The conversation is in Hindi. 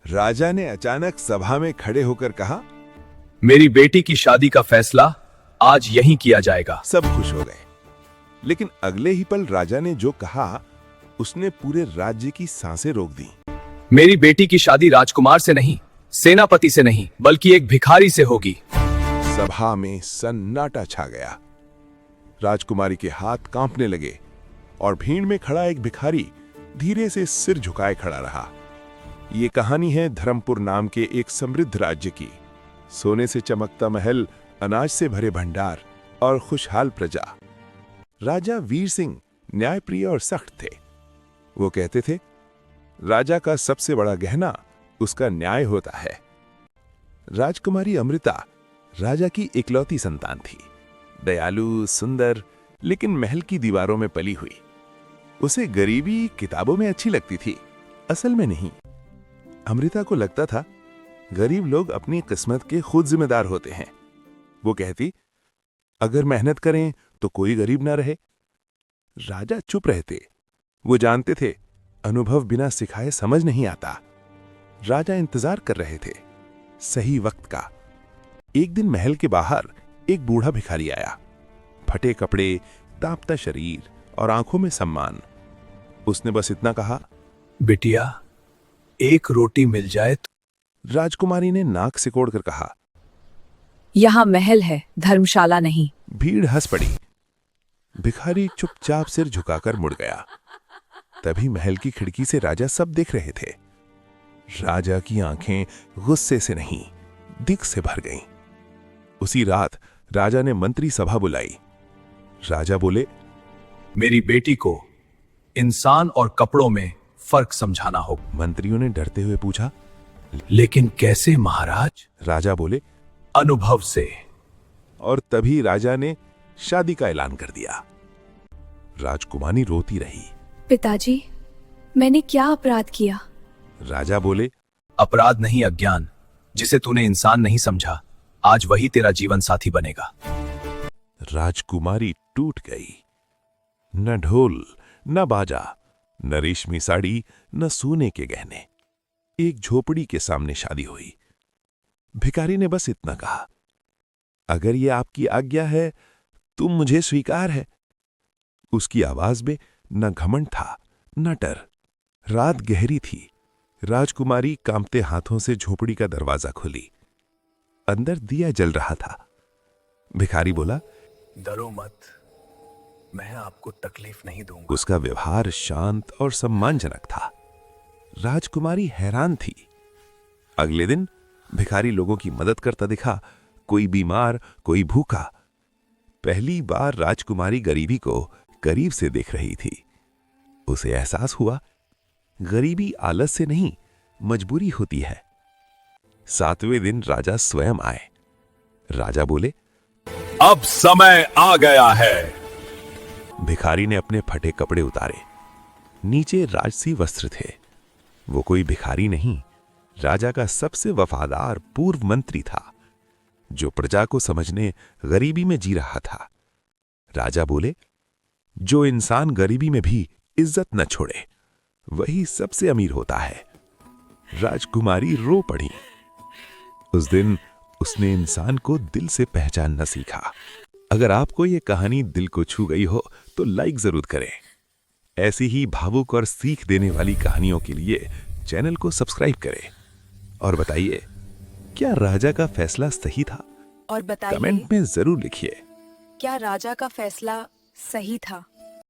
राजा ने अचानक सभा में खड़े होकर कहा, मेरी बेटी की शादी का फैसला आज यहीं किया जाएगा। सब खुश हो गए। लेकिन अगले ही पल राजा ने जो कहा उसने पूरे राज्य की सांसें रोक दी। मेरी बेटी की शादी राजकुमार से नहीं, सेनापति से नहीं, बल्कि एक भिखारी से होगी। सभा में सन्नाटा छा गया। राजकुमारी के हाथ कांपने लगे और भीड़ में खड़ा एक भिखारी धीरे से सिर झुकाए खड़ा रहा। ये कहानी है धर्मपुर नाम के एक समृद्ध राज्य की। सोने से चमकता महल, अनाज से भरे भंडार और खुशहाल प्रजा। राजा वीर सिंह न्यायप्रिय और सख्त थे। वो कहते थे, राजा का सबसे बड़ा गहना उसका न्याय होता है। राजकुमारी अमृता राजा की इकलौती संतान थी। दयालु, सुंदर, लेकिन महल की दीवारों में पली हुई। उसे गरीबी किताबों में अच्छी लगती थी, असल में नहीं। अमृता को लगता था गरीब लोग अपनी किस्मत के खुद जिम्मेदार होते हैं। वो कहती, अगर मेहनत करें तो कोई गरीब ना रहे। राजा चुप रहते। वो जानते थे अनुभव बिना सिखाए समझ नहीं आता। राजा इंतजार कर रहे थे सही वक्त का। एक दिन महल के बाहर एक बूढ़ा भिखारी आया। फटे कपड़े, तापता शरीर और आंखों में सम्मान। उसने बस इतना कहा, बिटिया, एक रोटी मिल जाए तो। राजकुमारी ने नाक सिकोड़कर कहा, यहाँ महल है, धर्मशाला नहीं। भीड़ हंस पड़ी। भिखारी चुपचाप सिर झुकाकर मुड़ गया। तभी महल की खिड़की से राजा सब देख रहे थे। राजा की आंखें गुस्से से नहीं, दिख से भर गईं। उसी रात राजा ने मंत्री सभा बुलाई। राजा बोले, मेरी बेटी को इंसान और कपड़ों में फर्क समझाना होगा। मंत्रियों ने डरते हुए पूछा, लेकिन कैसे महाराज? राजा बोले, अनुभव से। और तभी राजा ने शादी का ऐलान कर दिया। राजकुमारी रोती रही। पिताजी, मैंने क्या अपराध किया? राजा बोले, अपराध नहीं, अज्ञान। जिसे तूने इंसान नहीं समझा, आज वही तेरा जीवन साथी बनेगा। राजकुमारी टूट गई। न ढोल, न बाजा, न रेशमी साड़ी, न सोने के गहने। एक झोपड़ी के सामने शादी हुई। भिखारी ने बस इतना कहा, अगर ये आपकी आज्ञा है तो मुझे स्वीकार है। उसकी आवाज में न घमंड था, न डर। रात गहरी थी। राजकुमारी कांपते हाथों से झोपड़ी का दरवाजा खोली। अंदर दिया जल रहा था। भिखारी बोला, डरो मत, मैं आपको तकलीफ नहीं दूंगा। उसका व्यवहार शांत और सम्मानजनक था। राजकुमारी हैरान थी। अगले दिन भिखारी लोगों की मदद करता दिखा, कोई बीमार, कोई भूखा। पहली बार राजकुमारी गरीबी को करीब से देख रही थी। उसे एहसास हुआ, गरीबी आलस से नहीं, मजबूरी होती है। 7वें दिन राजा स्वयं आए। राजा बोले, अब समय आ गया है। भिखारी ने अपने फटे कपड़े उतारे। नीचे राजसी वस्त्र थे। वो कोई भिखारी नहीं, राजा का सबसे वफादार पूर्व मंत्री था, जो प्रजा को समझने गरीबी में जी रहा था। राजा बोले, जो इंसान गरीबी में भी इज्जत न छोड़े, वही सबसे अमीर होता है। राजकुमारी रो पड़ी। उस दिन उसने इंसान को दिल से पहचानना सीखा। अगर आपको ये कहानी दिल को छू गई हो तो लाइक जरूर करें। ऐसी ही भावुक और सीख देने वाली कहानियों के लिए चैनल को सब्सक्राइब करें। और बताइए, क्या राजा का फैसला सही था? और बताइए, कमेंट में जरूर लिखिए। क्या राजा का फैसला सही था?